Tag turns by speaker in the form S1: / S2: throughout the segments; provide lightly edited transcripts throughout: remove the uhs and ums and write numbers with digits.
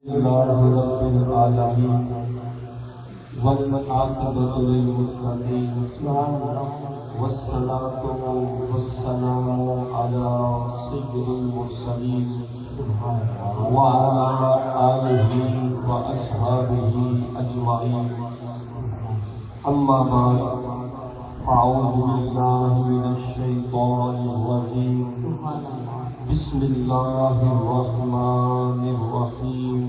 S1: لله رب العالمين والعاقبة للمتقين والصلاة والسلام على سيد المرسلين وعلى آله وأصحابه أجمعين أما بعد فأعوذ بالله من الشيطان الرجيم بسم الله الرحمن الرحيم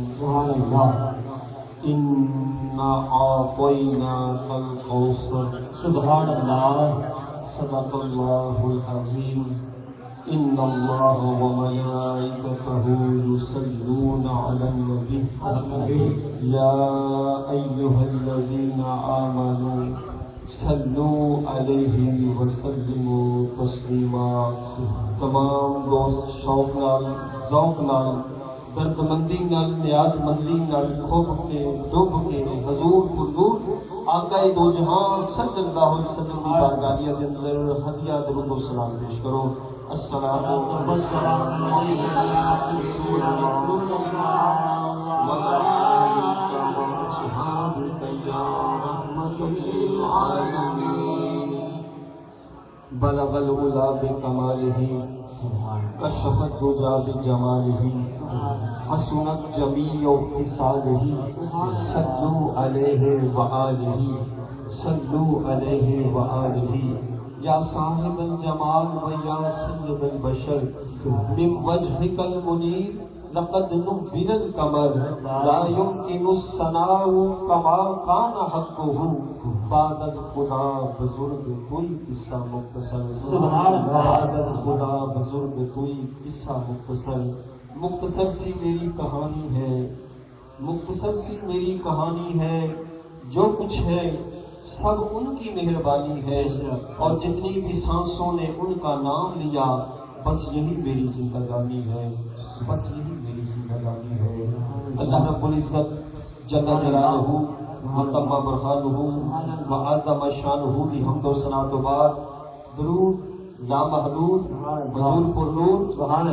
S1: إنا أعطيناك الكوثر
S2: سبحان اللہ
S1: صدق الله العظيم إن الله وملائكته يصلون على النبي يا أيها الذين آمنوا صلوا عليه وسلموا تسلیما۔ تمام دوست شوق نال ذوق نال درد مندی نال نیاز مندی نال کھب کے ڈب کے حضور پردور آقا دو جہاں صلی اللہ علیہ وسلم کی بارگاہ دے اندر ہدیہ درود و سلام پیش کرو۔ السلام
S2: والسلام علیکم یا رسول اللہ
S1: وعلیکم وصحابک یا رحمت للعالمین۔ بلغ العلا بکمالہ کشف الدجی بجمالہ حسنت جمیع خصالہ صلوا علیہ وآلہ صلوا علیہ وآلہ۔ یا صاحب الجمال و یا سید البشر من وجہک المنیر لقد نور القمر لا يمكن الثناء كما كان حقه بعد از خدا بزرگ توئی قصہ مختصر۔
S2: سبحان اللہ۔
S1: بعد از خدا بزرگ توئی قصہ مختصر۔ مختصر سی میری کہانی ہے، مختصر سی میری کہانی ہے، جو کچھ ہے سب ان کی مہربانی ہے، اور جتنی بھی سانسوں نے ان کا نام لیا بس یہی میری زندگانی ہے، بس یہی میری زندگانی ہے۔ اللہ رب العزت جل جلالہ وتم برہانہ وعظم شانہ کی حمد و ثنا تو بعد درود یا محدود حضور پر نور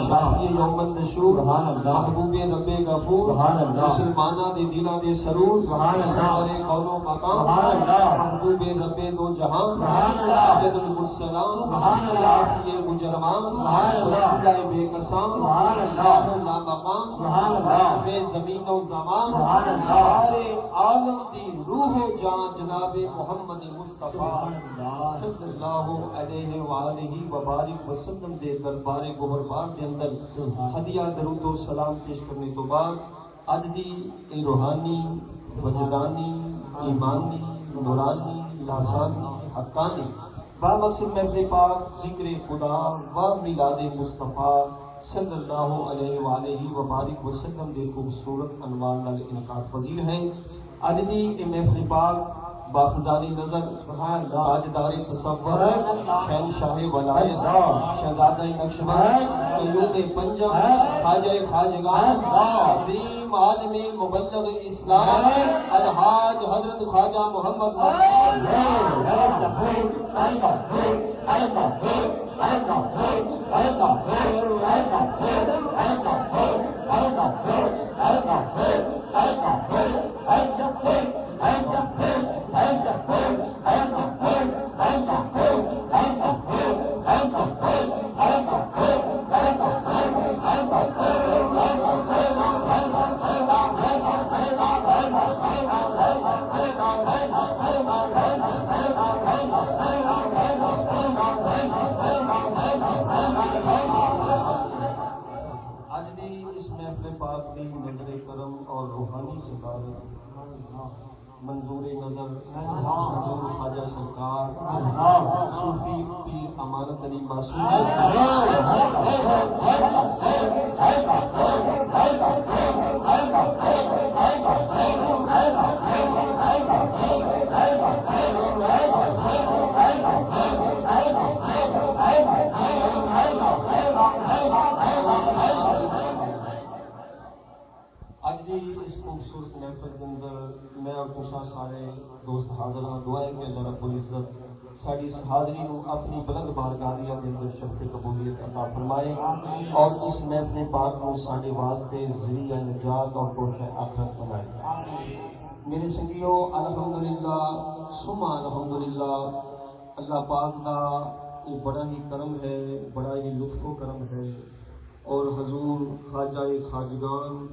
S1: شافی یوم النشور محبوب رب غفور مسلمانہ دے دلہ دے سرور سارے قول و مقام محبوب رب دو جہان سید المرسلان شافی مجرمان وسیلہ بے کسان شاہ لا مقام بے زمین و زمان سارے عالم دی روح و جان جناب محمد مصطفیٰ صلی اللہ علیہ وآلہ وبارک وسلم دے دربار گہربار دے اندر ہدیہ درود و سلام پیش کرنے تو بعد اج دی روحانی وجدانی ایمانی نورانی لاسانی حقانی با مقصد محفل پاک ذکر خدا و میلاد مصطفیٰ صلی اللہ علیہ وآلہ وبارک وسلم دے خوبصورت عنوان نال انعقاد پذیر ہے۔ اج دی محفل پاک باخزانی نظر تاجدار تصور شہنشاہ ولایت شہزادہ نقشبند قیوم پنجم خواجہ خواجگان عظیم عالم مبلغ اسلام الحاج حضرت خواجہ محمد آج دی اس محفل پاک دی نظر کرم اور روحانی صدارت منظور نظر حضور خواجہ سرکار صوفی پیر امانت علی معصوم اج دی اس خوبصورت محفل کے اندر میں اور تساں سارے دوست حاضر ہاں، دعا ہے کہ اللہ رب العزت ساری اس حاضری کو اپنی بلند بارگاہیاں دے اندر شرف قبولیت عطا فرمائے اور اس محفل پاک کو ساڈے واسطے ذریعہ نجات اور توشہ آخرت بنائے۔ میرے سنگیو الحمدللہ ثم الحمدللہ، اللہ پاک دا یہ بڑا ہی کرم ہے، بڑا ہی لطف و کرم ہے، اور حضور خواجہ خواجگان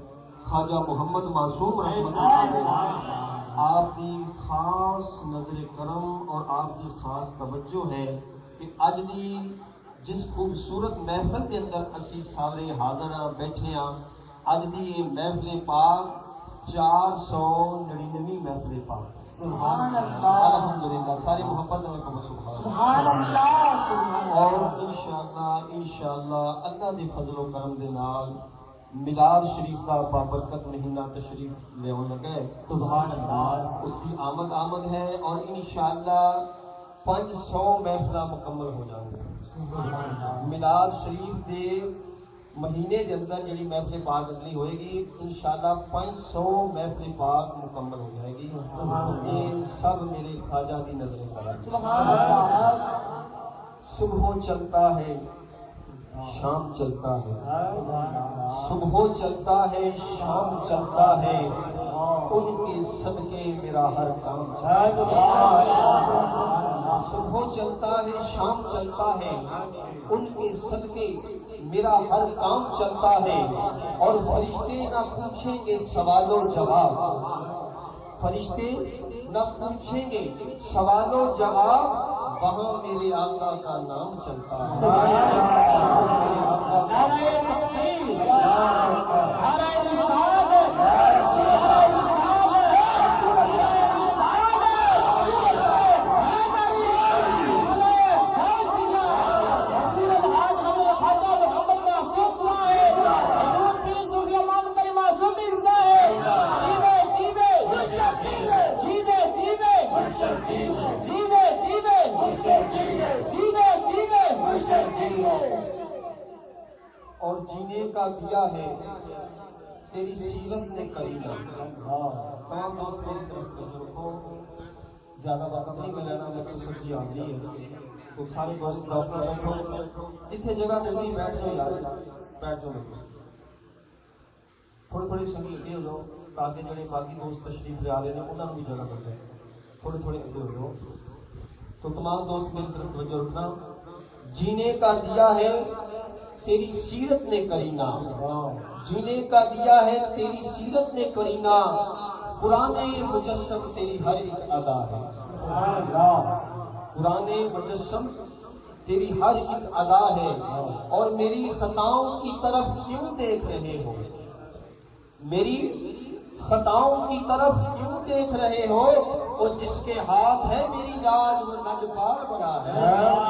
S1: خواجہ محمد معصوم رحمت اللہ علیہ آپ دی خاص نظر کرم اور آپ دی خاص توجہ ہے کہ اج دی جس خوبصورت محفل کے اندر اسی سارے حاضر بیٹھے ہاں، اج دی یہ محفل پاک 499 محفل پاک،
S3: سبحان اللہ،
S1: الحمدللہ، ساری محبت میں
S3: سبحان اللہ،
S1: اور انشاءاللہ اللہ دی فضل و کرم دے نال میلاد شریف دا بابرکت مہینہ تشریف لے لگے،
S2: سبحان اللہ،
S1: اس کی آمد ہے، اور انشاءاللہ 500 محفلہ مکمل ہو جائیں گے۔ میلاد شریف دے مہینے دے اندر جڑی محفل پاک اگلی ہوئے گی، انشاءاللہ 500 محفل پاک مکمل ہو جائے گی۔ یہ سب میرے خواجہ دی نظر کرم۔
S3: سبحان اللہ،
S1: صبح چلتا ہے شام چلتا ہے، صبح چلتا ہے شام چلتا ہے، ان کے صدقے میرا ہر کام چلتا ہے۔ صبح چلتا ہے شام چلتا ہے، ان کے صدقے میرا ہر کام چلتا ہے، اور فرشتے نہ پوچھیں گے سوال و جواب، فرشتے نہ پوچھیں گے سوال و جواب، وہاں میرے آقا کا نام چلتا ہے۔
S3: نعرہ تکبیر، نعرہ رسالت، نعرہ رسالت، نعرہ رسالت،
S1: اور جینے کا دیا ہے تیری سیرت نے کرینا۔ تمام دوست میری طرف توجہ رکھو، زیادہ وقت نہیں میں لینا، مختصر کی حاضری ہے، تو سارے دوست ذوق میں بیٹھو، جتنے جگہ جلدی بیٹھ جاؤ یار، بیٹھ جاؤ، تھوڑے تھوڑے سنگی اگے ہو جاؤ تاکہ جڑے باقی دوست تشریف لے آ رہے ہیں انہوں نے بھی جگہ مل جائے، تھوڑے تھوڑے اگے ہو جاؤ۔ تو تمام دوست میری طرف توجہ رکھنا، جینے کا دیا ہے تیری سیرت نے کرینا، جینے کا دیا ہے تیری سیرت نے کرینا، قرآن مجسم تیری ہر ایک ادا ہے، قرآن مجسم تیری ہر ایک ادا ہے، اور میری خطاؤں کی طرف کیوں دیکھ رہے ہو، میری خطاؤں کی طرف کیوں دیکھ رہے ہو، وہ جس کے ہاتھ ہے میری لاج وہ لجپال بڑا ہے،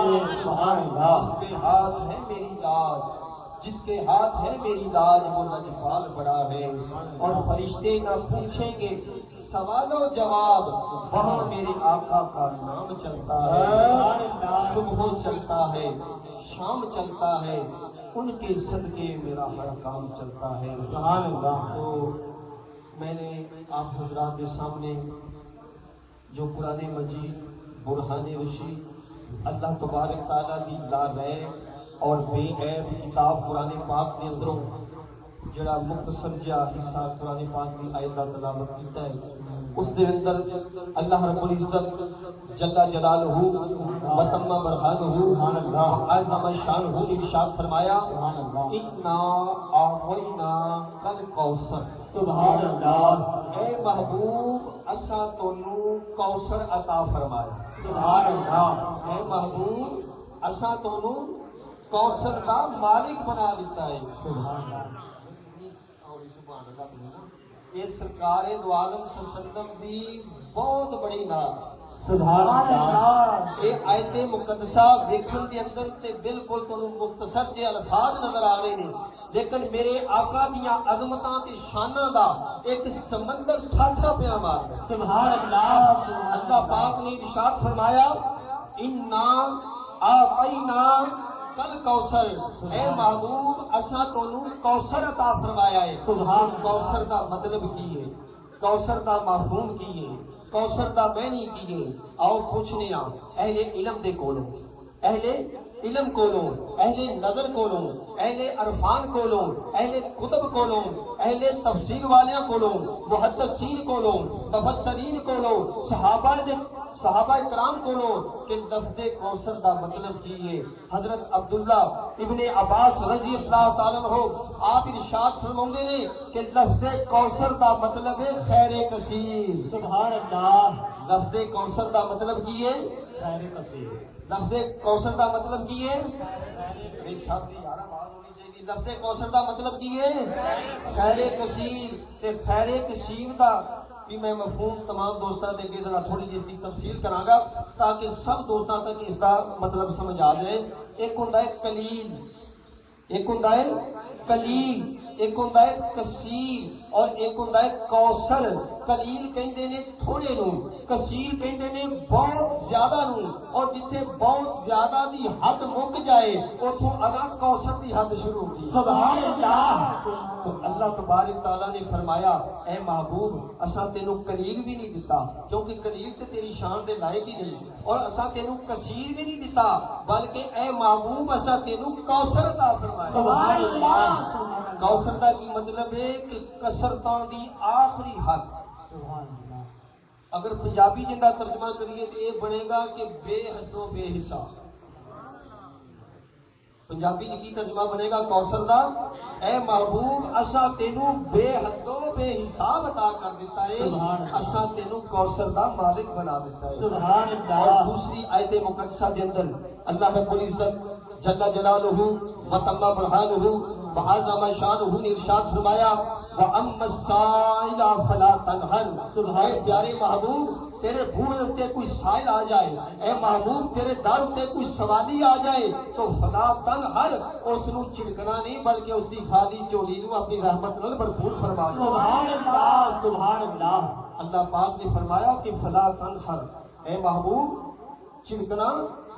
S1: جس کے ہاتھ ہے میری لاج، جس کے ہاتھ ہے میری لاج وہ لجپال بڑا ہے، اور فرشتے نہ پوچھیں گے سوال و جواب، وہاں میرے آقا کا نام چلتا ہے، صبح چلتا ہے شام چلتا ہے، ان کے صدقے میرا ہر کام چلتا ہے۔ تو میں نے آپ حضرات کے سامنے جو قرآن مجید برہان رشید اللہ تبارک تعالیٰ دی لا ریب اور بے عیب کتاب قرآن پاک کے اندروں جڑا مختصر جہا حصہ قرآن پاک کی آیت دا تلاوت کیتا ہے، اس دے اندر اللہ رب العزت جل جلالہ و تم برہانہ وعظم شانہ ارشاد فرمایا، انا اعطینا کل کوثر،
S2: سبحان اللہ،
S1: اے محبوب اساں تانوں کوثر عطا فرمایا،
S2: سبحان اللہ،
S1: اے محبوب اساں تانوں کوثر دا مالک بنا دیتا ہے۔
S2: سبحان اللہ،
S1: اور سبحان اللہ تمہیں نا یہ سرکار دو عالم صلی اللہ علیہ وسلم دی بہت بڑی نام،
S2: سبحان اللہ،
S1: یہ آیت مقدسہ دیکھن دے اندر تے بالکل تانوں مختصر جے الفاظ نظر آ رہے ہیں، لیکن میرے آقا دیاں عظمتاں تے شاناں دا ایک سمندر ٹھاٹھا پیا مار۔
S2: سبحان اللہ،
S1: اللہ پاک نے ارشاد فرمایا، انا اعطینا کل کوثر، اے محبوب اساں تانوں کوثر عطا فرمایا ہے۔
S2: سبحان
S1: کوثر دا مطلب کی ہے، کوثر دا مفہوم کی ہے، کوثر دا معنی کی ہے آؤ پوچھنے آ اہل علم دے کولوں اہل علم کولوں اہل نظر کولوں اہل عرفان کولوں اہل کتب کولوں اہل تفسیر والیاں کولوں محدثین کولوں مفسرین کولوں صحابہ کرام کولوں کہ لفظ کوثر دا مطلب کی ہے حضرت عبداللہ ابن عباس رضی اللہ تعالیٰ عنہ آپ ارشاد فرماؤندے نے کہ لفظ کوثر دا مطلب ہے خیر کثیر
S2: سبحان اللہ
S1: لفظ کوثر دا مطلب کی ہے
S2: خیر کثیر
S1: لفظ کوثر دا مطلب کی ہے میری صاحب دی یارہ آواز ہونی چاہیے لفظ کوثر دا مطلب کی ہے خیر کثیر تے خیر کثیر دا بھی میں مفہوم تمام دوستاں دے کے ذرا تھوڑی جی اس کی تفصیل کراں گا تاکہ سب دوستاں تک اس دا مطلب سمجھ آ جائے ایک ہوندا ہے قلیل ایک ہوندا ہے قلیل ایک ہوندا ہے کثیر اور ایک ہوندا ہے کوثر قلیل کہندے نے تھوڑے نو کثیر کہندے نے بہت زیادہ نو اور جتھے بہت زیادہ دی حد مک جائے اوتھوں اگا کوثر دی حد شروع ہوندی
S2: سبحان اللہ
S1: تو اللہ تبارک تعالیٰ نے فرمایا اے محبوب اساں تینوں قلیل بھی نہیں دیتا کیونکہ قلیل تے تیری شان دے لائق ہی نہیں اور اساں تینوں کثیر بھی نہیں دیتا بلکہ اے محبوب اساں تینوں کوثر عطا فرمایا
S2: سبحان اللہ
S1: کوثر دا کی مطلب ہے کہ کثرتاں دی آخری حد
S2: سبحان اللہ
S1: اگر پنجابی جندہ ترجمہ کریے تو یہ بنے گا کہ بے حد و بے حساب پنجابی کی ترجمہ بنے گا کوثر دا اے محبوب اساں تینوں بے حد و بے حساب عطا کر دیتا ہے اساں تینوں کوثر دا مالک بنا دیتا ہے
S2: سبحان
S1: اور
S2: اللہ
S1: دوسری آیت مقدسہ دے اندر اللہ رب العزت جل جلالہ وتم برہانہ وعظم شانہ نے ارشاد فرمایا وَأَمَّا السَّائِلَ فَلَا تَنْهَرْ اے پیارے محبوب تیرے بھوئے اتے کوئی سائل آ جائے اے محبوب تیرے در اتے کوئی سوالی آ جائے تو فلا تنہر اس نو چڑکنا نہیں بلکہ اس دی خالی چولی نو اپنی رحمت نال بھرپور فرما دے
S2: سبحان اللہ سبحان اللہ
S1: اللہ پاک نے فرمایا کہ فلا تنہر اے محبوب چڑکنا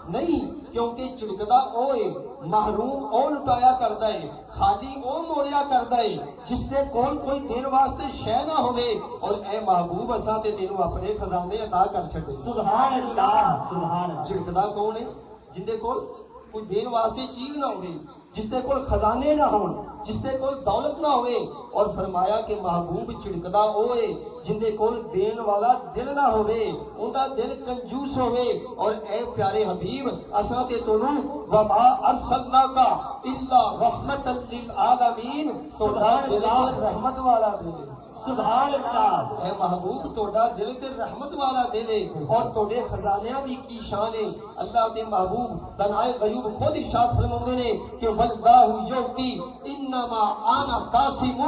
S1: نہیں کیونکہ چڑکدا اوے محروم او لٹایا کردا ہے خالی او موڑیا کردا ہے جس دے کول کوئی دین واسطے شے نہ ہوے اور اے محبوب اساں تے تینوں اپنے خزانے عطا کر چھڈے
S2: سبحان اللہ سبحان اللہ
S1: چڑکدا کون ہے جن دے کول کوئی دین واسطے چیز نہ ہوے جس دے کول خزانے نہ ہون جس دے کول دولت نہ ہوئے اور فرمایا کہ محبوب چڑکدا ہوئے جن دے کول دین والا دل نہ ہوئے ان دا دل کنجوس ہوئے اور اے پیارے حبیب اساں تے تونوں وما ارسلناک الا رحمتا للعالمین تو دا دل رحمت والا دل
S2: سبحان اللہ
S1: اے محبوب توڑا دل تے رحمت والا دل ہے اور توڑے خزانیاں دی کی شان ہے اللہ دے محبوب دنائے غیوب خود ارشاد فرماندے نے کہ واللہ یعطی انما انا قاسم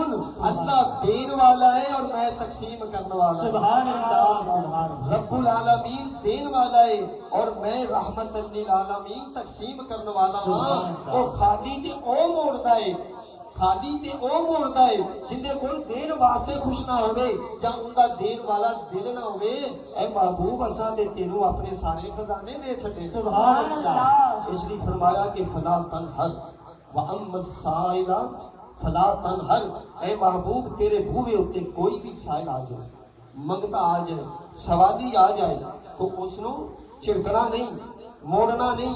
S1: اللہ دین والا ہے اور میں تقسیم کرنے والا ہوں
S2: سبحان اللہ سبحان اللہ
S1: رب العالمین دین والا ہے اور میں رحمت للعالمین تقسیم کرنے والا ہوں اور خالی تے او موڑدا ہے خالی تے او موڑدا ہے جن دے کول دین واسطے خوش نہ ہوئے یا ان دا دین والا دل نہ ہوئے اے محبوب اساں تے تینوں اپنے سارے خزانے دے چھڈے
S2: سبحان اللہ
S1: اس لیے فرمایا کہ فلا تنہر وَأَمَّا السَّائِلَ فَلَا تَنْهَرْ اے محبوب تیرے بھوئے ہوتے کوئی بھی سائل آ جائے منگتا آ جائے سوالی آ جائے تو اس نو چڑکنا نہیں موڑنا نہیں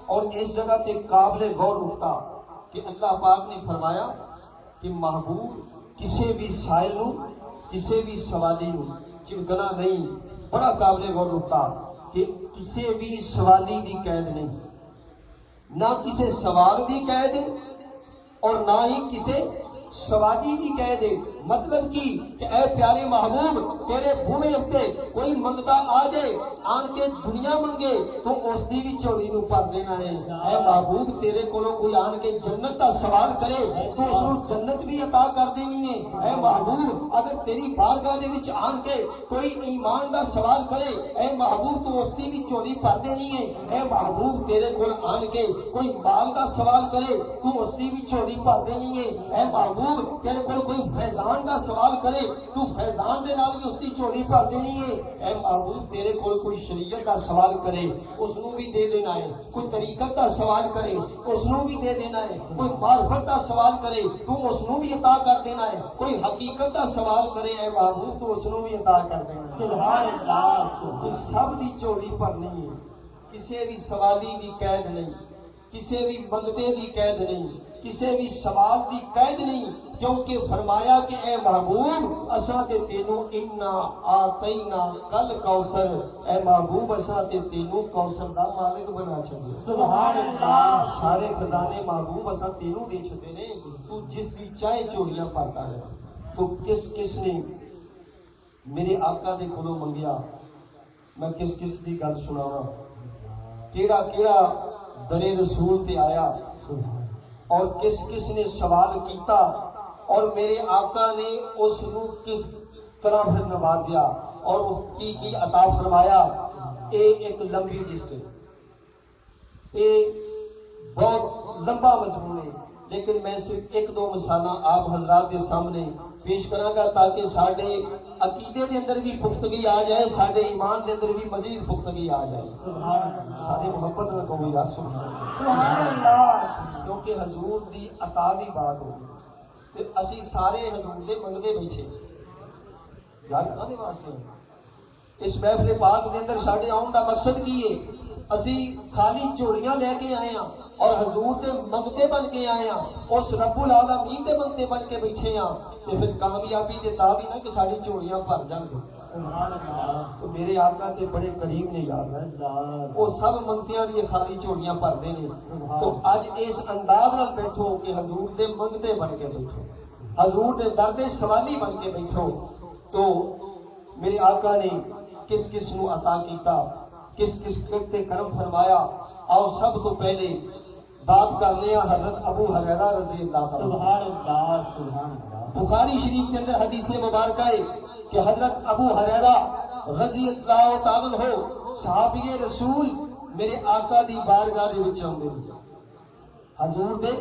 S1: اور اس جگہ تے قابل غور رکھتا کہ اللہ پاک نے فرمایا کہ محبوب کسی بھی سائل نو کسی بھی سوالی نو چڑکنا نہیں بڑا قابل غور رکھتا کہ کسی بھی سوالی دی قید نہیں نہ کسی سوال دی قید اور نہ ہی کسی سوالی دی قید ہے مطلب کی کہ اے پیارے محبوب تیرے بھوئے اتے کوئی منگتا آ جائے آن کے دنیا منگے تو اس دی بھی چوری نو پر دینا ہے اے محبوب تیرے کولوں کوئی آن کے جنت کا سوال کرے تو اس نو جنت بھی عطا کر دینی ہے اے محبوب اگر تیری بارگاہ دے وچ آن کے کوئی ایمان دا سوال کرے اے محبوب تو اس دی بھی چوری پر دینی ہے اے محبوب تیرے کول آن کے کوئی مال دا سوال کرے تو اس دی بھی چوری پر دینی ہے اے محبوب تیرے کول کوئی فیضان فیضان دا سوال کرے تو فیضان دے نال بھی اس کی جھولی بھر دینی ہے۔ اے محبوب تیرے کول کوئی شریعت دا سوال کرے اس نو بھی دے دینا ہے، کوئی طریقت دا سوال کرے اس نو بھی دے دینا ہے، کوئی معرفت دا سوال کرے تو اس نو بھی عطا کر دینا ہے، کوئی حقیقت دا سوال کرے اے محبوب تو اس نو بھی عطا کر دینا ہے۔
S2: سبحان اللہ
S1: تو سب دی جھولی بھرنی ہے، کسے بھی سوالی دی قید نہیں، کسے بھی منگتے دی قید نہیں، کسے بھی سوال دی قید نہیں، کیونکہ فرمایا کہ اے محبوب اساں تے تینوں انا آتینا کل کوثر، اے محبوب اساں تے تینوں کوثر دا مالک بنا چھڈے۔
S2: سبحان اللہ
S1: سارے خزانے محبوب اساں تینوں دے چھڈے نے، تو جس دی چاہے چوڑیاں پڑتا رہے۔ تو کس نے میرے آقا دے کولوں منگیا؟ میں کس دی گل سناواں؟ کیڑا درے رسول تے آیا اور کس نے سوال کیتا اور میرے آقا نے اس نو کس طرح پھر نوازیا اور اس کی عطا فرمایا۔ ایک لمبی لسٹ ہے، بہت لمبا مضمون ہے، لیکن میں صرف ایک دو مثالاں آپ حضرات کے سامنے پیش کراں گا تاکہ ساڈے عقیدے دے اندر بھی پختگی آ جائے، ساڈے ایمان دے اندر بھی مزید پختگی آ جائے۔ سارے محبت نہ کہو یار سبحان اللہ، کیونکہ حضور دی عطا دی بات ہوگی تے اسی سارے حضور دے منگدے بیٹھے یار کدے واسطے اس محفل پاک دے اندر ساڈے آن دا مقصد کی ہے؟ اسی خالی جھولیاں لے کے آئے ہیں اور حضور دے منگتے بن کے آئے ہیں، اس رب العالمین دے منگتے بن کے بیٹھے ہیں، تے پھر کامیابی دے دعوی نہ کہ ساری جھولیاں بھر جان گے۔ تو میرے آقا تے بڑے کریم نے یار، وہ سب منگتیاں دی خالی جھولیاں بھر دے نے۔ تو اج اس انداز نال بیٹھو کہ حضور دے منگتے بن کے بیٹھو، حضور دے درد سوالی بن کے بیٹھو۔ تو میرے آقا نے کس نو عطا کیتا، کس تے کرم فرمایا؟ آؤ سب تو پہلے بات کر لیا حضرت ابو ہریرہ رضی اللہ عنہ۔
S2: سبحان اللہ سبحان اللہ۔
S1: بخاری شریف کے اندر حدیث مبارکہ ہے کہ حضرت ابو ہریرہ رضی اللہ تعالیٰ عنہ صحابی رسول میرے آقا دی بارگاہ دے وچ آندے نے، حضور دے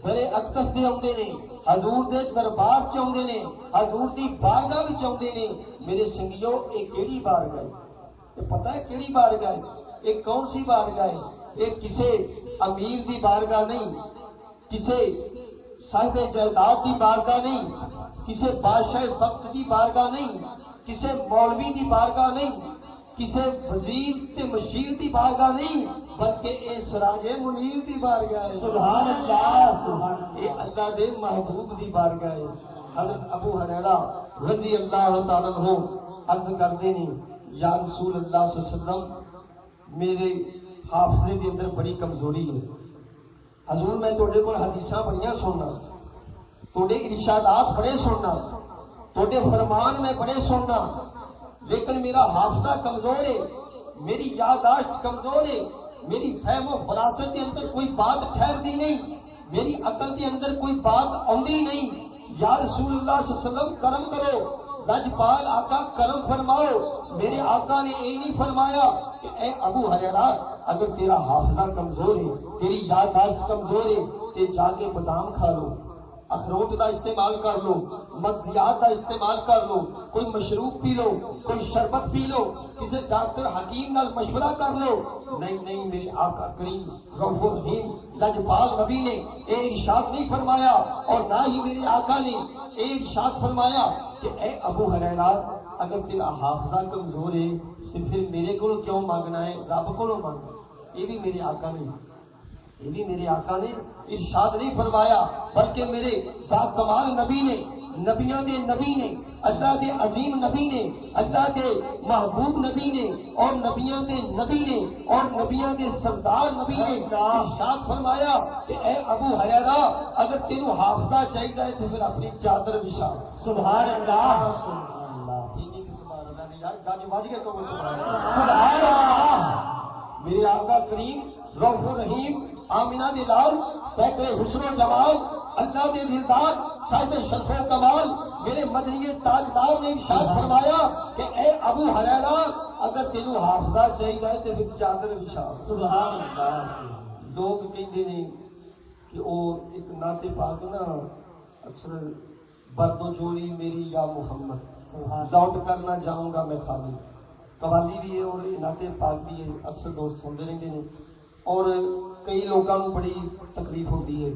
S1: در اقدس دے آندے نے، حضور دے دربار چ آندے نے، حضور دی بارگاہ وچ آندے نے۔ میرے سنگیو اے کیڑی بارگاہ ہے؟ یہ پتہ ہے کیڑی بارگاہ ہے؟ یہ کون سی بارگاہ ہے؟ یہ کسے امیر دی بارگاہ نہیں، کسے صاحب جائیداد دی بارگاہ نہیں، کسے بادشاہ وقت دی بارگاہ نہیں، کسے مولوی دی بارگاہ نہیں، کسے وزیر تے مشیر دی بارگاہ نہیں، بلکہ اے سراج منیر دی بارگاہ ہے۔
S2: سبحان اللہ سبحان اللہ۔
S1: اے اللہ دے محبوب دی بارگاہ ہے۔ حضرت ابو ہریرہ رضی اللہ تعالیٰ عنہ عرض کرتے ہیں یا رسول اللہ صلی اللہ علیہ وسلم میرے حافظے کے اندر بڑی کمزوری ہے، حضور میں توڑے کو حدیثاں بڑیاں سننا، توڑے ارشادات بڑے سننا، توڑے فرمان میں بڑے سننا، لیکن میرا حافظہ کمزور ہے، میری یادداشت کمزور ہے، میری فہم و فراست کے اندر کوئی بات ٹھہر دی نہیں، میری عقل کے اندر کوئی بات آندی نہیں۔ یا رسول اللہ صلی اللہ علیہ وسلم کرم کرو، لجپال آقا کرم فرماؤ۔ میرے آقا نے یہ نہیں فرمایا کہ اے ابو ہریرہ اگر تیرا حافظہ کمزور ہے، تیری یادداشت کمزور ہے، تے جا کے بادام کھا لو، اخروٹ دا استعمال کر لو، مغزیات دا استعمال کر لو، کوئی مشروب پی لو، کوئی شربت پی لو، کسی ڈاکٹر حکیم نال مشورہ کر لو۔ نہیں میرے آقا کریم رؤوف الرحیم لجپال نبی نے اے ارشاد نہیں فرمایا، اور نہ ہی میرے آقا نے اے ارشاد فرمایا کہ اے ابو ہریرہ اگر تیرا حافظہ کمزور ہے تو پھر میرے کو کیوں مانگنا ہے، رب کو مانگ۔ یہ بھی میرے آقا نے ارشاد نہیں فرمایا، بلکہ میرے با کمال نبی نے، نبیاں دے نبی نے، اللہ دے عظیم نبی نے، اللہ دے محبوب نبی نے، اور نبیاں دے نبی نے، اور نبیاں دے سردار نبی نے ارشاد فرمایا کہ اے ابو ہریرہ اگر تینوں حافظہ چاہیے ہے تو پھر اپنی چادر بچھا۔
S2: سبحان اللہ سبحان اللہ
S1: سبحان اللہ نہیں یار گاج باج کے کہو سبحان اللہ۔
S2: سبحان اللہ۔
S1: میرے آقا کریم رؤوف الرحیم آمینہ دے لال پیکر حسن و جمال اللہ دے دلدار صاحب شرف و کمال میرے مدنی تاجدار نے ارشاد فرمایا کہ اے ابو ہریرہ اگر تینوں حافظہ چاہیے ہے تو پھر چادر بچھا۔
S2: سبحان اللہ۔
S1: لوگ کہتے ہیں کہ وہ ایک نعت پاک نا اکثر بردو جوڑی میری یا محمد
S2: سبحان
S1: لوٹ کر نہ جاؤں گا میں خالی. قوالی بھی ہے اور نعت پاک بھی ہے, اکثر دوست سنتے رہتے ہیں. اور کئی لوگوں کو بڑی تکلیف ہوتی ہے,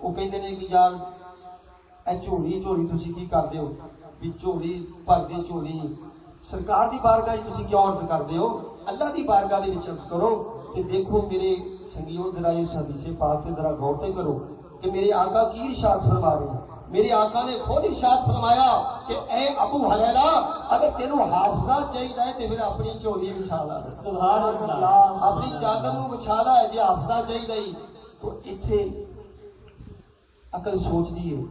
S1: وہ کہتے ہیں کہ یار اے جھولی جھولی تسی کی کرتے ہو, بھی جھولی بھر دے جھولی سرکار دی بارگاہ تسی کیوں عرض کرتے ہو, اللہ دی بارگاہ دے وچ عرض کرو. کہ دیکھو میرے سنگیو ذرا اس حدیث پاک تے ذرا غور تے کرو کہ میرے آقا کی ارشاد فرما رہے ہیں. میرے آقا نے خود ارشاد فرمایا کہ اے ابو ہریرہ اگر تینوں حافظہ چاہیے تے پھر اپنی جھولی بچھا لا,
S2: سبحان اللہ.
S1: اپنی چادر نو بچھا لا. جے حافظہ چاہیے تو ایتھے عقل سوچ دی ہے,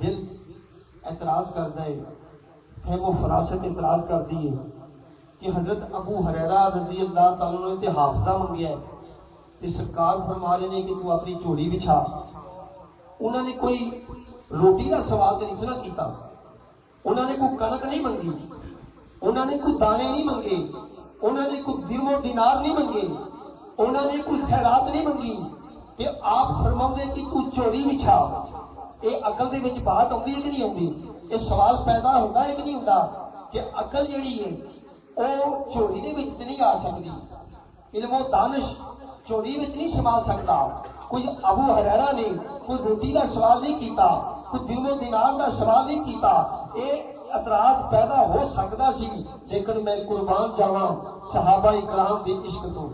S1: دل اعتراض کرتا ہے, فہم و فراست اعتراض کرتی ہے کہ حضرت ابو ہریرہ رضی اللہ تعالیٰ عنہ نے تے حافظہ منگیا ہے تے سرکار فرما رہے ہیں کہ تو اپنی جھولی بچھا. انہوں نے کوئی روٹی کا سوال تو نہیں سنا کیتا, انہوں نے کوئی کنک نہیں منگی, انہوں نے کوئی دانے نہیں منگے, انہوں نے کوئی درم و دینار نہیں منگے, انہوں نے کوئی خیرات نہیں منگی. کہ آپ فرماؤں دے کہ تو جھولی بچھا. یہ عقل دے وچ بات آتی ہے کہ نہیں آتی؟ یہ سوال پیدا ہوتا ہے کہ نہیں ہوتا کہ عقل جڑی ہے وہ جھولی دے وچ تے نہیں آ سکتی, علم و دانش جھولی وچ نہیں سما سکتا. کوئی ابو ہریرہ نے کوئی روٹی کا سوال نہیں کیتا, کوئی درم و دینار کا سوال نہیں کیتا. یہ اعتراض پیدا ہو سکتا سی, لیکن میں قربان جاواں صحابہ اکرام دی عشق تو,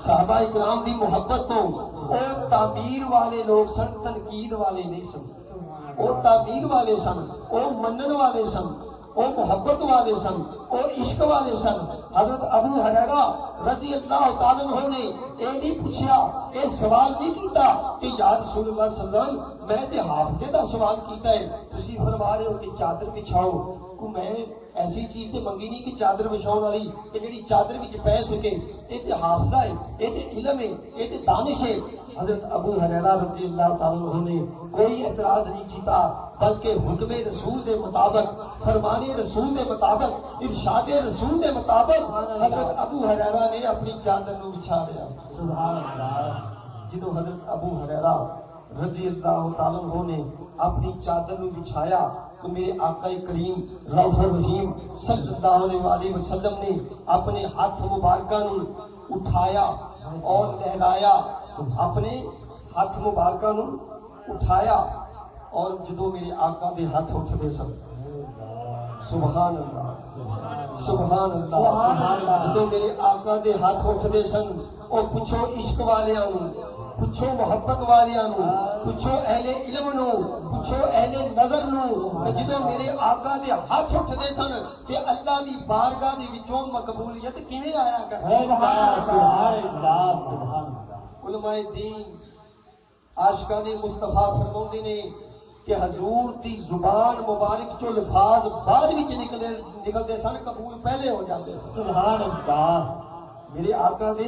S1: صحابہ اکرام دی محبت تو. وہ تعبیر والے لوگ سن, تنقید والے نہیں سن. وہ تعبیر والے سن, وہ منن والے سن, وہ محبت والے سن, وہ عشق والے سن. حضرت ابو ہریرہ رضی اللہ تعالیٰ عنہ نے یہ نہیں پوچھا, یہ سوال نہیں کیتا کہ یا رسول اللہ صلی اللہ علیہ وسلم میں تے حافظے دا سوال کیتا ہے, تسی فرما رہے ہو کہ چادر بچھاؤ. کو میں ایسی چیز تے منگی نہیں کہ چادر بچھاؤ والی کہ جڑی چادر وچ پے سکے. یہ تے حافظہ ہے, یہ تے علم ہے, یہ تے دانش ہے. حضرت ابو ہریرہ رضی اللہ تعالیٰ عنہ نے کوئی اعتراض نہیں کیتا, بلکہ حکم رسول دے مطابق, فرمان رسول دے مطابق, ارشاد رسول دے مطابق حضرت ابو ہریرہ نے اپنی چادر نو بچھا لیا.
S2: سبحان اللہ.
S1: جدو حضرت ابو ہریرہ رضی اللہ تعالیٰ عنہ نے اپنی چادر نو بچھایا تو میرے آقا کریم رؤوف الرحیم صلی اللہ علیہ وآلہ وسلم نے اپنے ہاتھ مبارکہ نو اٹھایا اور لہرایا, اپنے ہاتھ مبارکہ نو اٹھایا. اور جدو میرے آقا دے ہاتھ اٹھتے سن, سبحان اللہ سبحان اللہ, جدو میرے آقا دے ہاتھ اٹھتے سن, او پوچھو عشق والیاں نو, پوچھو محبت والیاں نو, پوچھو اہل علم نو, پوچھو اہل نظر نو, جدو میرے آقا دے ہاتھ اٹھتے سن کہ اللہ دی بارگاہ دی وچوں مقبولیت کیویں آیا کرتی.
S2: سبحان اللہ. سبحان اللہ.
S1: علماء دین عاشقان مصطفیٰ فرماتے نے کہ حضور دی زبان مبارک جو الفاظ بعد وچ نکلتے سن قبول پہلے ہو جاتے سن.
S2: سبحان اللہ.
S1: میرے آقا دے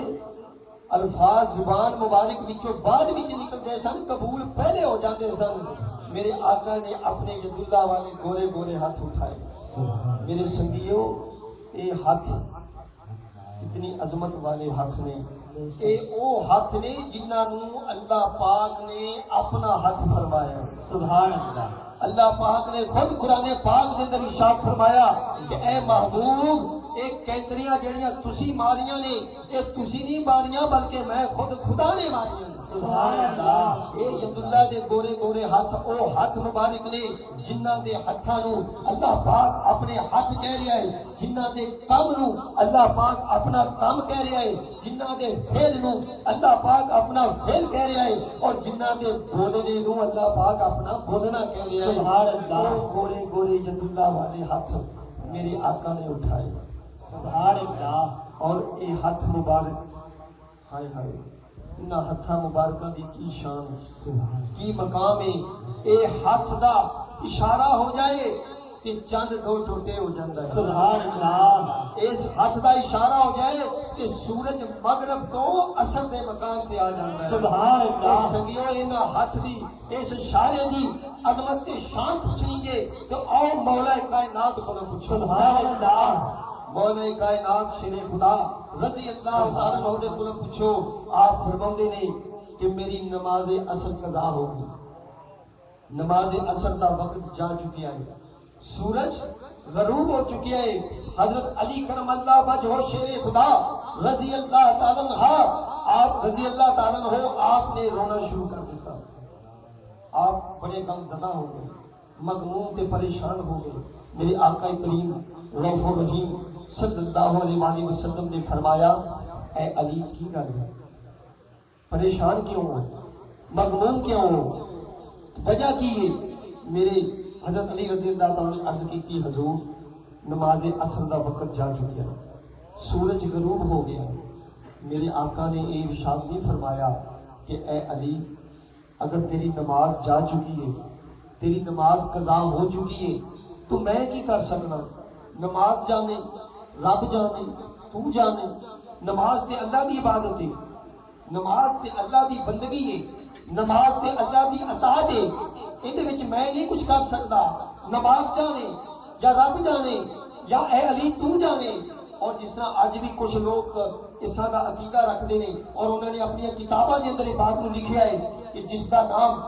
S1: الفاظ زبان مبارک وچوں بعد وچ نکلتے سن, قبول پہلے ہو جاتے سن. میرے آقا نے اپنے ید اللہ والے گورے گورے ہاتھ اٹھائے. میرے سنگیو اے ہاتھ اتنی عظمت والے ہاتھ نے, اے او ہاتھ نے جنہاں نو اللہ پاک نے اپنا ہاتھ فرمایا.
S2: سبحان اللہ.
S1: اللہ پاک نے خود قرآن پاک دے اندر ارشاد فرمایا کہ اے محبوب اے کینکریاں جڑیاں تسی ماریاں نے, اے تسی نہیں ماریاں بلکہ میں خود خدا نے ماریاں.
S2: سبحان اللہ.
S1: اے ید اللہ دے گورے گورے ہاتھ او ہاتھ مبارک نے جنہاں دے ہتھاں نو اللہ پاک اپنے ہاتھ کہہ رہا ہے, جنہاں دے کام نو اللہ پاک اپنا کام کہہ رہا ہے, جنہاں دے فعل نو اللہ پاک اپنا فعل کہہ رہا ہے, اور جنہاں دے بولنے نو اللہ پاک اپنا بولنا کہہ رہا ہے.
S2: سبحان اللہ.
S1: او گورے گورے ید اللہ والے ہاتھ میرے آقا نے اٹھائے.
S2: سبحان اللہ.
S1: اور اے ہاتھ مبارک, ہائے ہائے انہاں ہتھاں مبارکاں دی کی شان کی مقام ہے. اے ہاتھ دا اشارہ ہو جائے تے چند دو ٹوٹے ہو جاندا ہے.
S2: سبحان اللہ.
S1: اس ہاتھ دا اشارہ ہو جائے تے سورج مغرب تو اثر دے مقام تے آ جاندا ہے.
S2: سبحان اللہ.
S1: سنگیو انہاں ہاتھ دی اس اشارے دی عظمت تے شان پوچھنی جے تو آؤ مولا کائنات کو پوچھو.
S2: سبحان اللہ.
S1: مولا کائنات شیر خدا رضی اللہ تعالیٰ عنہ کو پوچھو. آپ فرماتے نے کہ میری نماز عصر قضا ہوگی, نماز اثر دا وقت جا چکیا ہے، سورج غروب ہو چکیا ہے۔ حضرت علی کرم اللہ وجہ شیر خدا رضی اللہ تعالیٰ عنہ، آپ رضی اللہ تعالیٰ عنہ آپ نے رونا شروع کر دیتا، آپ بڑے غم زدہ ہو گئے، مغموم تے پریشان ہو گئے۔ میرے آقا کریم رؤوف الرحیم صلی اللہ علیہ وآلہ وسلم نے فرمایا، اے علی کی گل ہے، پریشان کیوں ہو، مغموم کیوں ہو، وجہ کی ہے؟ میرے حضرت علی رضی اللہ تعالیٰ نے عرض کی تھی، حضور نماز عصر دا وقت جا چکیا ہے، سورج غروب ہو گیا ہے۔ میرے آقا نے یہ ارشاد نہیں فرمایا کہ اے علی اگر تیری نماز جا چکی ہے، تیری نماز قضا ہو چکی ہے تو میں کی کر سکنا؟ نماز جانے، رب جانے، تو جانے، نماز تے اللہ دی عبادت ہے، نماز تے اللہ دی بندگی ہے، نماز تے اللہ دی اطاعت ہے، اندے وچ میں نہیں کچھ کر سکتا۔ نماز جانے یا رب جانے یا اے علی تو جانے۔ اور جس طرح آج بھی کچھ لوگ اس طرح دا عقیدہ رکھ دینے اور انہوں نے اپنی کتاباں دے اندر بات نو لکھیا ہے کہ جس دا نام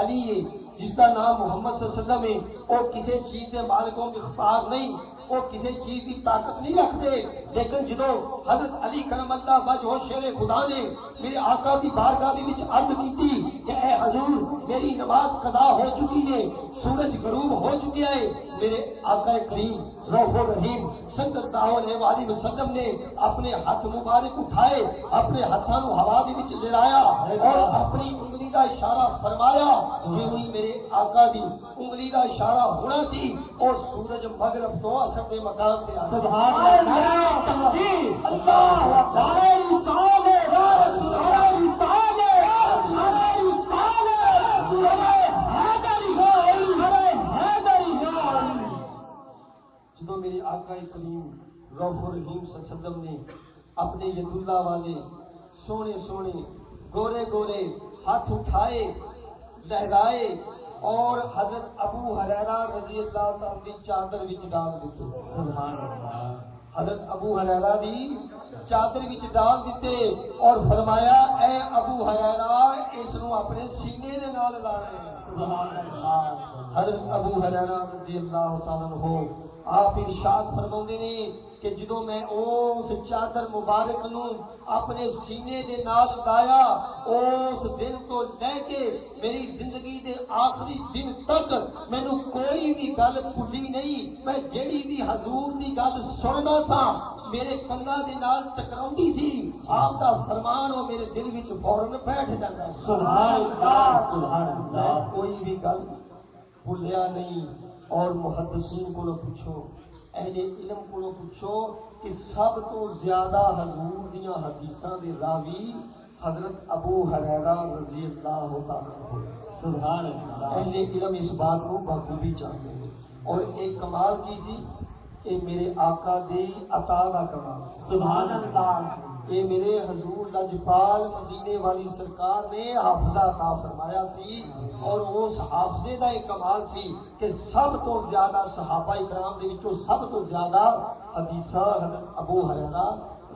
S1: علی ہے، جس دا نام محمد صلی اللہ علیہ وسلم ہے، وہ کسی چیز دے مالک و مختار نہیں، وہ کسی چیز دی طاقت نہیں رکھتے۔ لیکن جدو حضرت علی کرم اللہ وجہ شیر خدا نے میرے آقا دی بارگاہ دی وچ عرض کیتی کہ اے حضور میری نماز قضا ہو چکی ہے، سورج غروب ہو چکیا ہے، میرے آقا کریم رؤوف الرحیم صلی اللہ علیہ وآلہ وسلم نے اپنے ہاتھ مبارک اٹھائے، اپنے ہاتھاں نو ہوا دے وچ لہرایا اور اپنی انگلی دا اشارہ فرمایا، جویں میرے آقا دی انگلی دا اشارہ ہونا سی اور سورج مغرب تو اثر دے مقام تے آ
S2: سبحان اللہ، تکبیر، اللہ اکبر، نعرہ رسالت، نعرہ رسالت، نعرہ رسالت، نعرہ حیدری، نعرہ حیدری،
S1: جدو میرے آقا کریم رؤوف الرحیم صلی اللہ علیہ وسلم نے اپنے ید اللہ والے سونے سونے گورے گورے ہاتھ اٹھائے، لہرائے اور حضرت ابو ہریرہ رضی اللہ تعالیٰ دی چادر وچ ڈال دیتے۔
S2: سبحان اللہ،
S1: حضرت ابو ہریرہ دی چادر وچ ڈال دیتے اور فرمایا اے ابو ہریرہ اس نو اپنے سینے دے نال لا رہے ہیں۔
S2: سبحان اللہ،
S1: حضرت ابو ہریرہ رضی اللہ تعالیٰ عنہ آپ ارشاد فرماندے نے کہ جدوں میں اس چادر مبارک نو اپنے سینے دے نال لایا، اس دن تو لے کے میری زندگی دے آخری دن تک مینوں کوئی بھی گل بھلی نہیں۔ میں جیڑی بھی حضور دی گل سننا سا میرے کنا دے نال ٹکراؤندی سی، آپ دا فرمان او میرے دل وچ فوراً بیٹھ جاندا سی۔
S2: سبحان اللہ، سبحان
S1: میں
S2: اللہ،
S1: کوئی بھی گل بھولیا نہیں۔ اور محدثین کو پوچھو، اہل علم کو پوچھو کہ سب تو زیادہ حضور دیاں حدیثاں دے راوی حضرت ابو ہریرہ رضی اللہ تعالیٰ عنہ۔
S2: سبحان اللہ،
S1: اہل علم اس بات کو بخوبی جانتے ہیں۔ اور ایک کمال کی سی، اے میرے آقا دے عطا دا کمال،
S2: سبحان اللہ،
S1: اے میرے حضور لجپال مدینے والی سرکار نے حافظہ عطا فرمایا سی، اور اس حافظے دا ایک کمال سی کہ سب تو زیادہ صحابہ اکرام دے وچوں سب تو زیادہ حدیثاں حضرت ابو ہریرہ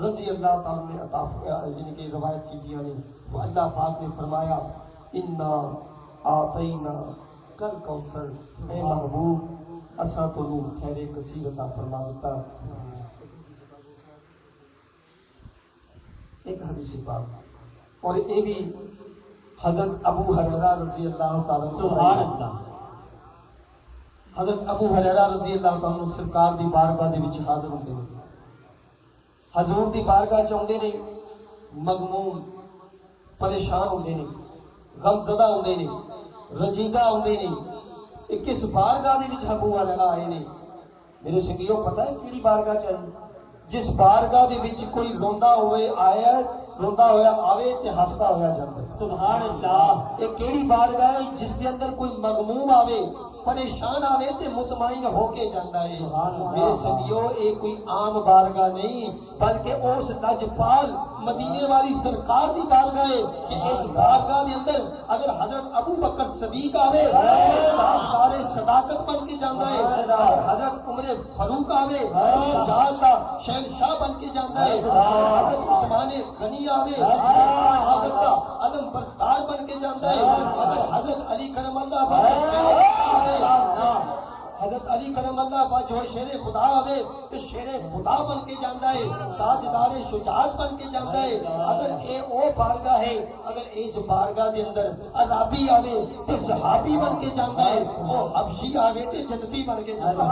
S1: رضی اللہ تعالیٰ نے عطا یعنی کہ روایت کی دیا نے۔ تو اللہ پاک نے فرمایا انا آتینا کل کوثر، اے محبوب اساں تو نور خیر کثیر عطا فرما دیتا۔ ایک حدیث پاک اور یہ بھی حضرت ابو ہریرہ رضی اللہ تعالیٰ عنہ،
S2: سبحان اللہ،
S1: حضرت ابو ہریرہ رضی اللہ تعالیٰ عنہ سرکار دی بارگاہ دے وچ حاضر ہوندے نے، حضور دی بارگاہ چ آندے نے، مغموم پریشان ہوندے نے، غم زدہ ہوندے نے، رنجیدہ ہوندے نے۔ یہ کس بارگاہ دے وچ ابو ہریرہ آئے نے؟ میرے سنگیو پتہ ہے کیڑی بارگاہ چ آئے؟ جس بارگاہ دے وچ کوئی روندا ہوئے آیا، روندا ہویا آوے تے ہسدا ہویا جاندا ہے۔
S2: سبحان اللہ،
S1: یہ کیڑی بارگاہ ہے؟ جس دے اندر کوئی مغموم آوے، پریشان آوے تے مطمئن ہو کے جاندا ہے میرے سبیو یہ کوئی عام بارگاہ نہیں بلکہ اس لجپال مدینے والی سرکار دی بارگاہ ہے کہ اس بارگاہ دے اندر اگر حضرت ابو بکر صدیق آوے تاجدار صداقت بن کے جاندا ہے اگر حضرت عمر فاروق آوے شجاعت دا شہنشاہ بن کے جاندا ہے حضرت عثمان غنی آوے صحابت دا علم بردار بن کے جاندا ہے اگر حضرت علی کرم اللہ حضرت علی کرم اللہ وجہ شیر خدا آوے تو شیر خدا بن کے جاندا ہے تاجدار شجاعت بن کے جاندا ہے اگر اے او بارگاہ ہے اگر اس بارگاہ دے اندر عربی آوے تو صحابی بن کے جاندا ہے وہ حبشی آوے تو جنتی بن کے جاندا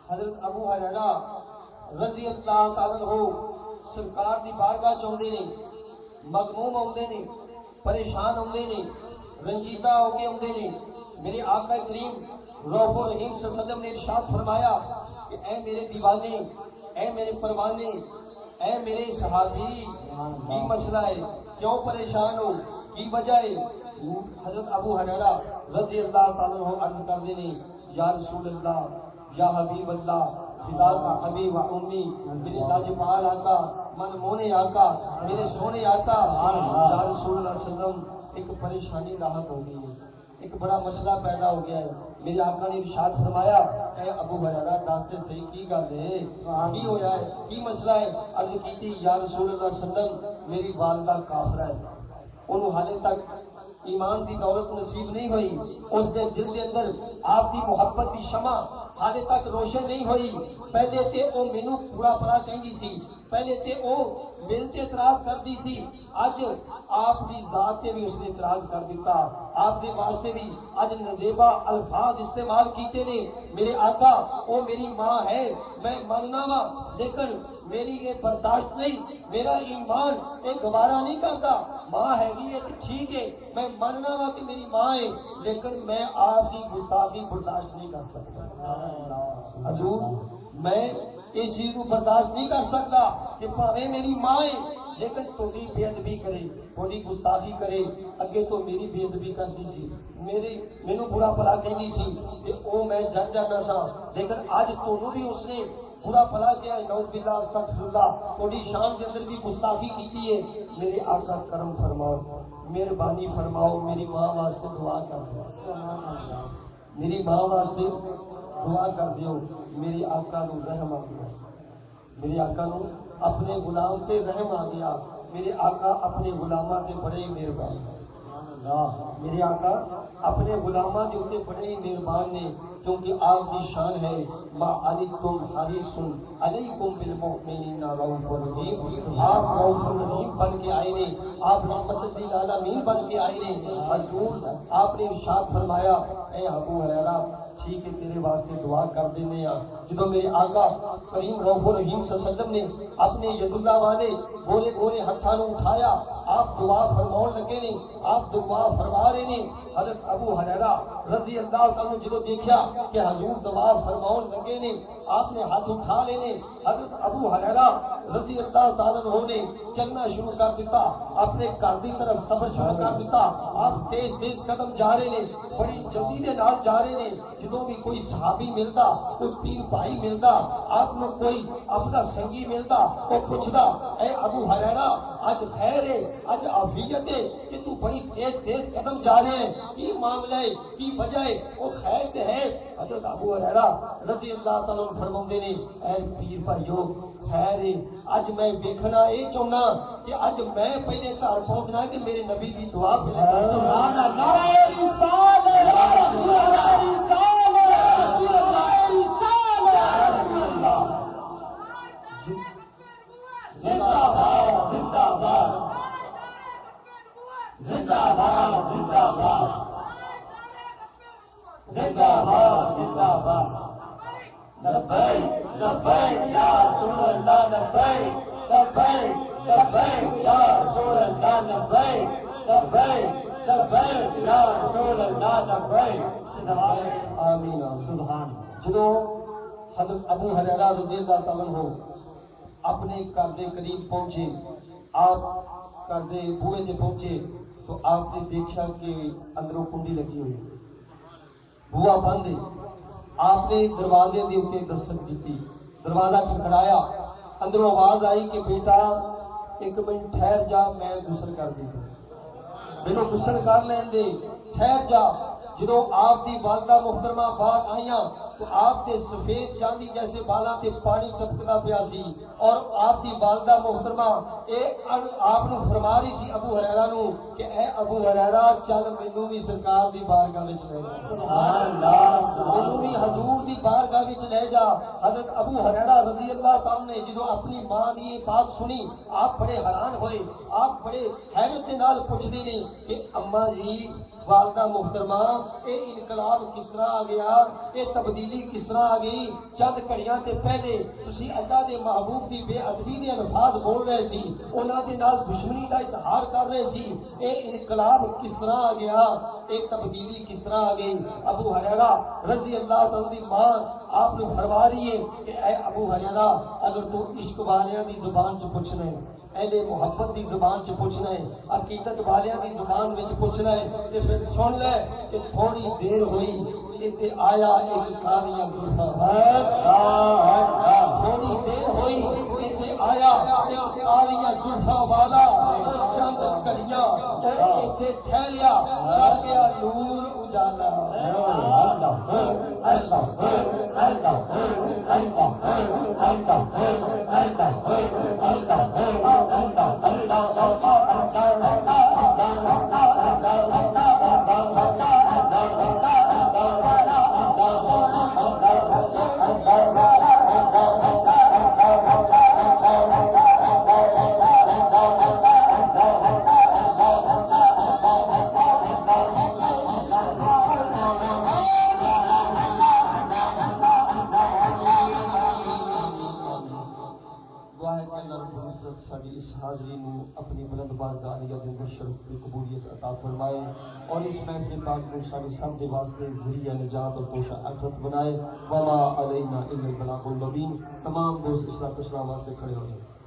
S1: حضرت ابو ہریرہ رضی اللہ تعالیٰ عنہ سرکار دی بارگاہ چاہتے نے مغموم آتے نے پریشان آتے نے رنجیدہ ہو کے آتے نے میرے آقا کریم رؤوف الرحیم صلی اللہ علیہ وسلم نے ارشاد فرمایا کہ اے میرے دیوانے اے میرے پروانے اے میرے صحابی کی مسئلہ ہے کیوں پریشان ہو کی وجہ ہے حضرت ابو ہریرہ رضی اللہ تعالیٰ عنہ عرض کر دینے یا رسول اللہ یا حبیب اللہ فدا کا ابی و امی میرے تاجپال آقا من مونے آقا میرے سونے آقا یا رسول اللہ صلی اللہ علیہ وسلم ایک پریشانی لاحق ہو گئی ہے ایک بڑا مسئلہ پیدا ہو گیا ہے میرے آقا نے ارشاد فرمایا اے ابو ہریرہ داستے صحیح کی گل ہے کی ہویا ہے کی مسئلہ ہے عرض کی تھی یا رسول اللہ صلی اللہ علیہ وسلم میری والدہ کافرہ ہے انہوں حالے تک ایمان دی دولت نصیب نہیں ہوئی اس دے دل دے اندر آپ دی محبت دی شمع حالے تک روشن نہیں ہوئی پہلے تے او مینوں پورا پڑا کہندی سی پہلے تے او میرے تے اعتراض کردی سی اج آپ دی ذات تے بھی اس نے اعتراض کر دیتا آپ دے واسطے بھی اج نزیبہ الفاظ استعمال کیتے نے میرے آقا او میری ماں ہے میں ماننا وا لیکن میری یہ برداشت نہیں میرا ایمان ایک گوارا نہیں کرتا ماں ہے گی یہ ٹھیک ہے میں ماننا وا کہ میری ماں ہے لیکن میں آپ کی گستاخی برداشت نہیں کر سکتا حضور میں اس چیز کو برداشت نہیں کر سکتا کہ پاوے میری ماں ہے لیکن تھوڑی بے ادبی کرے تھوڑی گستاخی کرے اگے تو میری بے ادبی کرتی سی مینوں برا بھلا کہندی سی کہ او میں جر جانا سا لیکن اج تانوں بھی اس نے برا بھلا کیا ہے نعوذ باللہ استغفر اللہ تھوڑی شان کے اندر بھی گستاخی کیتی ہے میرے آقا کرم فرماؤ مہربانی فرماؤ میری ماں واسطے دعا کر دو میری ماں واسطے دعا کر دیو میری آقا نو رحم آ گیا میرے آقا نو اپنے غلام تے رحم آ گیا میرے آقا اپنے غلاماں تے بڑے مہربان میرے آقا اپنے غلاماں دے اوتے بڑے ہی مہربان نے کیونکہ آپ دی شان ہے ما عنتم حریص علیکم بالمؤمنین رؤوف رحیم آپ رؤوف رحیم بن کے آئے نے آپ رحمت للعالمین بن کے آئے نے حضور آپ نے ارشاد فرمایا اے ابو ہریرہ ٹھیک ہے تیرے واسطے دعا کر دینے جدو میرے آقا کریم رؤوف الرحیم صلی اللہ علیہ وسلم نے اپنے ید اللہ والے گورے گورے ہتھاں نوں اٹھایا آپ دعا فرماؤن لگے نے آپ دعا فرما رہے نے حضرت ابو ہریرہ رضی اللہ تعالیٰ جدو دیکھیا کہ حضور دعا فرماؤن لگے نے آپ نے ہاتھ اٹھا لینے حضرت ابو ہریرہ رضی اللہ تعالیٰ عنہ نے چلنا شروع کر دیتا اپنے گھر دی طرف سفر شروع کر دیتا آپ تیز تیز قدم جا رہے نے بڑی جلدی دے نال جا رہے نے جدوں بھی کوئی صحابی ملدا کوئی پیر بھائی ملدا آپ نوں کوئی اپنا سنگی ملدا وہ پوچھدا اے ابو ہریرہ اج خیر ہے اج عافیت ہے کہ تو بڑی تیز تیز قدم جا رہے ہیں کی معاملہ ہے کی وجہ ہے وہ خیر تے ہے حضرت ابو ہریرہ رضی اللہ تعالیٰ عنہ فرماندے نے اے پیر بھائیو خیر ہے اج میں دیکھنا یہ چاہنا کہ اج میں پہلے گھر پہنچنا کہ میرے نبی دی دعا پہلے
S2: سبحان اللہ رسالت یا رسول اللہ رسالت رسول اللہ رسالت رسول اللہ زندہ باد زندہ باد زندہ باد زندہ باد زندہ باد زندہ باد لبیک لبیک یا رسول اللہ لبیک لبیک لبیک یا رسول اللہ لبیک لبیک لبیک یا رسول اللہ لبیک
S1: آمین
S2: سبحان
S1: جدو حضرت ابو ہریرہ رضی اللہ تعالیٰ عنہ اپنے گھر دے قریب پہنچے آپ گھر دے بوئے دے پہنچے تو آپ نے دیکھا کہ اندروں کنڈی لگی ہوئی بوا بند ہے آپ نے دروازے دے اوتے دستک دیتی دروازہ کھڑکڑایا اندروں آواز آئی کہ بیٹا ایک منٹ ٹھہر جا میں غسل کر دی مینوں غسل کر لین دے ٹھہر جا جدو آپ دی والدہ محترمہ باہر آئیاں تو آپ دے سفید چاندی جیسے بالاں تے پانی ٹپکدا پیا سی اور آپ دی والدہ محترمہ آپ نو فرما رہی سی ابو ہریرہ نو کہ اے ابو ہریرہ چل مینوں بھی سرکار دی بارگاہ وچ لے جا
S2: سبحان اللہ
S1: مینوں بھی حضور دی بارگاہ وچ لے جا حضرت ابو ہریرہ رضی اللہ تعالیٰ نے جدو اپنی ماں دی بات سنی آپ بڑے حیران ہوئے آپ بڑے حیرت دے نال پوچھدے نے کہ اماں جی والدہ محترمہ اے انقلاب کس طرح آ گیا اے تبدیلی کس طرح آ گئی چند گھڑیاں تے پہلے تسی اللہ دے محبوب دی بے ادبی دے الفاظ بول رہے سی انہاں دے نال دشمنی دا اظہار کر رہے سی اے انقلاب کس طرح آ گیا اے تبدیلی کس طرح آ گئی ابو ہریرہ رضی اللہ تعالیٰ دی ماں آپ نے فرما رہی ہے کہ اے ابو ہریرہ اگر تو عشق والیاں دی زبان چ پوچھنا ہے اہل محبت دی زبان چ پوچھنا ہے عقیدت والیاں دی زبان وچ پوچھنا ہے تے پھر سن لے کہ تھوڑی دیر ہوئی ایتھے آیا ایک کالیاں زلفاں تھوڑی دیر ہوئی ایتھے آیا ایک کالیاں زلفاں والا چند کڑیاں ایتھے ٹھہریا کر گیا نور اجالا ساری اس حاضری نو اپنی بلند بارگاہ عالیہ دے اندر شرف کی قبولیت عطا فرمائے اور اس محفل پاک کو سارے سب دے واسطے ذریعہ نجات اور کوشہ آخرت بنائے وما علینا الا البلاغ المبین تمام دوست اسلام واسطے کھڑے ہو جائیں